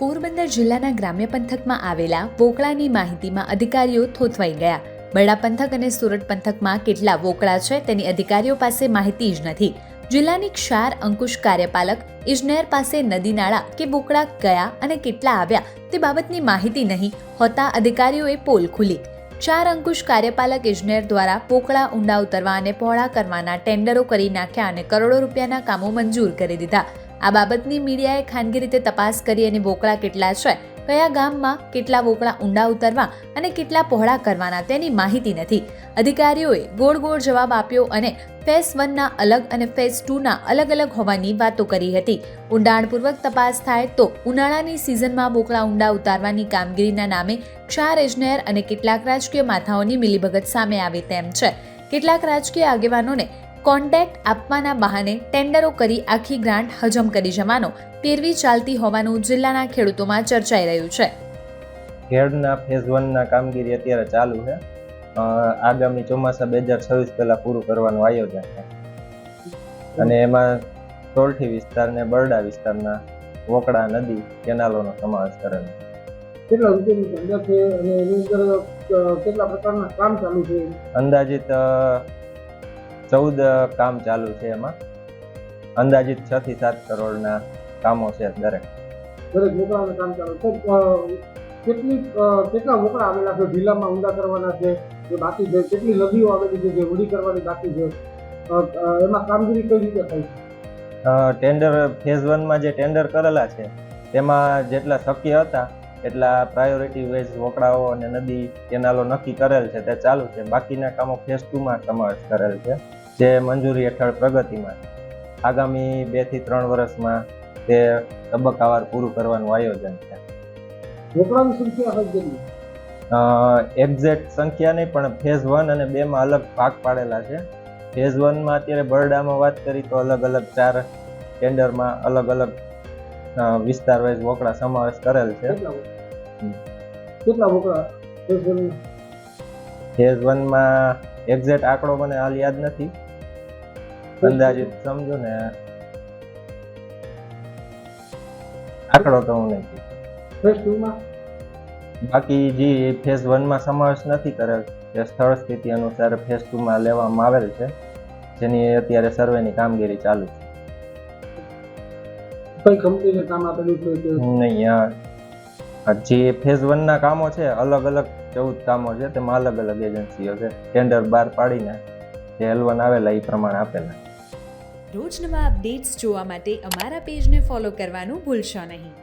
પોરબંદર જિલ્લાના ગ્રામ્ય પંથકમાં આવેલા વોકળાની માહિતીમાં અધિકારીઓ થોથવાઈ ગયા. બરડા પંથક અને સુરત પંથકમાં કેટલા વોકળા છે તેની અધિકારીઓ પાસે માહિતી જ નથી. જિલ્લાની ક્ષાર અંકુશ કાર્યપાલક ઇજનેર પાસે નદી નાળા કે વોકળા કયા અને કેટલા આવ્યા તે બાબતની માહિતી નહીં હોતા અધિકારીઓએ પોલ ખુલી. ક્ષાર અંકુશ કાર્યપાલક ઇજનેર દ્વારા વોકળા ઊંડા ઉતરવા અને પહોળા કરવાના ટેન્ડરો કરી નાખ્યા અને કરોડો રૂપિયાના કામો મંજૂર કરી દીધા. આ બાબતની મીડિયાએ ખાનગી રીતે તપાસ કરી અને વોકળા કેટલા છે, કયા ગામમાં કેટલા વોકળા ઊંડા ઉતરવા અને કેટલા પહોળા કરવાના તેની માહિતી નથી. અધિકારીઓએ ગોળ ગોળ જવાબ આપ્યો અને ફેઝ 1ના અલગ અને ફેઝ 2ના અલગ અલગ હોવાની વાતો કરી હતી. ઊંડાણપૂર્વક તપાસ થાય તો ઉનાળાની સિઝનમાં વોકળા ઊંડા ઉતારવાની કામગીરીના નામે ક્ષાર ઇજનેર અને કેટલાક રાજકીય માથાઓની મિલીભગત સામે આવી તેમ છે. કેટલાક રાજકીય આગેવાનોને કોન્ટ્રાક્ટ આપવાના બહાને ટેન્ડરો કરી આખી ગ્રાન્ટ હજમ કરી જવાનો પેરવી ચાલતી હોવાનું જિલ્લાના ખેડૂતોમાં ચર્ચાઈ રહ્યું છે. ખેડના ફેઝ 1ના કામગીરી અત્યારે ચાલુ છે. આગામી ચોમાસા 2026 પહેલા પૂરું કરવાનું આયોજન છે અને એમાં સોરઠી વિસ્તાર ને બરડા વિસ્તારના વોકળા નદી કેનાલોનો સમાવેશ કરેલો છે. કેટલા રૂપિયાની ધંધા છે અને એની અંદર કેટલા પ્રકારના કામ ચાલુ છે? અંદાજિત 14 કામ ચાલુ છે. એમાં અંદાજિત 6 થી 7 કરોડના કામો છે દરેક વોકળાના કામ ચાલુ છે. કેટલા વોકળા આવેલા છે જિલ્લામાં ઊંડા કરવાના છે જે બાકી છે? કેટલી નદીઓ આવેલી છે જે ઊંડી કરવાની બાકી છે? એમાં કામગીરી કઈ રીતે થાય છે? ટેન્ડર ફેઝ 1માં જે ટેન્ડર કરેલા છે તેમાં જેટલા શક્ય હતા એટલા પ્રાયોરિટી વાઇઝ વોકળાઓ અને નદી કેનાલો નક્કી કરેલ છે તે ચાલુ છે. બાકીના કામો ફેઝ 2માં સમાવેશ કરેલ છે જે મંજૂરી હેઠળ પ્રગતિમાં છે. આગામી 2 થી 3 વર્ષમાં તે તબક્કાવાર પૂરું કરવાનું આયોજન છે. વોકળાની સંખ્યા કેટલી? એક્ઝેક્ટ સંખ્યા નહીં, પણ ફેઝ 1 અને 2માં અલગ ભાગ પાડેલા છે. ફેઝ 1માં અત્યારે બરડામાં વાત કરી તો અલગ અલગ 4 ટેન્ડરમાં અલગ અલગ વિસ્તાર વાઇઝ વોકળા સમાવેશ કરેલ છે. કેટલા વોકળા ફેઝ 1માં એક્ઝેક્ટ આંકડો મને હાલ યાદ નથી, અંદાજિત સમજો ને આંકડો તો હું નહીં. ફેઝ 2માં બાકી જે ફેઝ 1માં સમાવેશ નથી કરેલ તે સ્થળ સ્થિતિ અનુસાર ફેઝ 2માં લેવામાં આવેલ છે, જેની અત્યારે સર્વેની કામગીરી ચાલુ છે. કઈ કંપનીને કામ આપેલું છે? નહીં, જે ફેઝ 1ના કામો છે અલગ અલગ 14 કામો છે, તેમાં અલગ અલગ એજન્સીઓ છે ટેન્ડર બહાર પાડીને જે L1 આવેલા એ પ્રમાણે આપેલા. રોજ નવા અપડેટ્સ જોવા માટે અમારા પેજને ફોલો કરવાનું ભૂલશો નહીં.